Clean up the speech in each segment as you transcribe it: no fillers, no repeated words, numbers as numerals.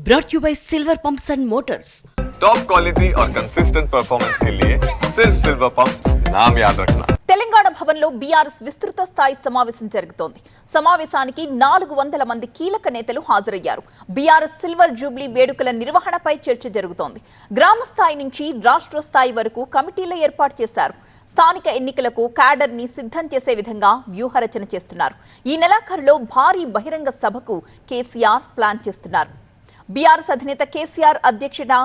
brought you by Silver Pumps and Motors. Top quality और consistent performance के लिए सिर्फ सिल्वर पंप्स नाम याद रखना. తెలంగాణ భవన్లో బీఆర్ఎస్ విస్తృత స్థాయి సమావేశం జరుగుతోంది. సమావేశానికి 400 మంది కీలక నేతలు హాజరయ్యారు. బీఆర్ఎస్ సిల్వర్ జూబ్లీ వేడుకల నిర్వహణపై చర్చ జరుగుతోంది. గ్రామ స్థాయి నుంచి రాష్ట్ర స్థాయి వరకు కమిటీలు ఏర్పాటు చేశారు. స్థానిక ఎన్నికలకు క్యాడర్ ని సిద్ధం చేసే విధంగా వ్యూహరచన చేస్తున్నారు. ఈ నెలాఖరులో భారీ బహిరంగ సభకు కేసీఆర్ ప్లాన్ చేస్తున్నారు. బీఆర్ఎస్ అధినేత కేసీఆర్ అధ్యక్షతన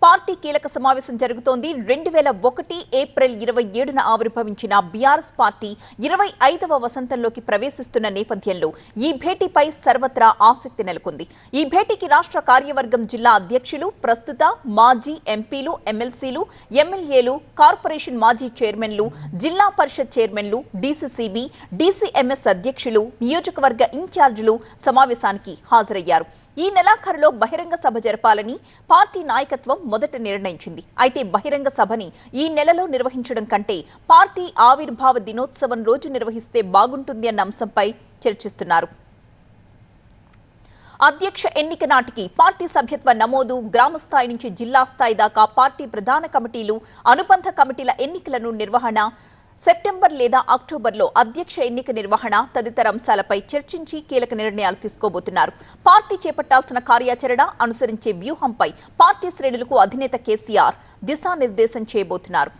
పార్టీ కీలక సమావేశం జరుగుతోంది. 2001 ఏప్రిల్ 27న ఆవిర్భవించిన బీఆర్ఎస్ పార్టీ 25వ వసంతంలోకి ప్రవేశిస్తున్న నేపథ్యంలో ఈ భేటీపై సర్వత్రా ఆసక్తి నెలకొంది. ఈ భేటీకి రాష్ట్ర కార్యవర్గం జిల్లా అధ్యక్షులు, ప్రస్తుత మాజీ ఎంపీలు, ఎమ్మెల్సీలు, ఎమ్మెల్యేలు, కార్పొరేషన్ మాజీ చైర్మన్లు, జిల్లా పరిషత్ చైర్మన్లు, డీసీసీబీ, డీసీఎంఎస్ అధ్యక్షులు, నియోజకవర్గ ఇన్ఛార్జీలు సమావేశానికి హాజరయ్యారు. ఈ నెలాఖరులో బహిరంగ సభ జరపాలని పార్టీ నాయకత్వం మొదట నిర్ణయించింది. అయితే బహిరంగ సభని ఈ నెలలో నిర్వహించడం కంటే పార్టీ ఆవిర్భావ దినోత్సవం రోజు నిర్వహిస్తే బాగుంటుంది అన్న అంశంపై చర్చిస్తున్నారు. అధ్యక్ష ఎన్నిక నాటికి పార్టీ సభ్యత్వ నమోదు, గ్రామ స్థాయి నుంచి జిల్లా స్థాయి దాకా పార్టీ ప్రధాన కమిటీలు, అనుబంధ కమిటీల ఎన్నికలను నిర్వహణ, సెప్టెంబర్ లేదా అక్టోబర్లో అధ్యక్ష ఎన్నిక నిర్వహణ తదితర అంశాలపై చర్చించి కీలక నిర్ణయాలు తీసుకోబోతున్నారు. పార్టీ చేపట్టాల్సిన కార్యాచరణ, అనుసరించే వ్యూహంపై పార్టీ శ్రేణులకు అధినేత కేసీఆర్ దిశానిర్దేశం చేయబోతున్నారు.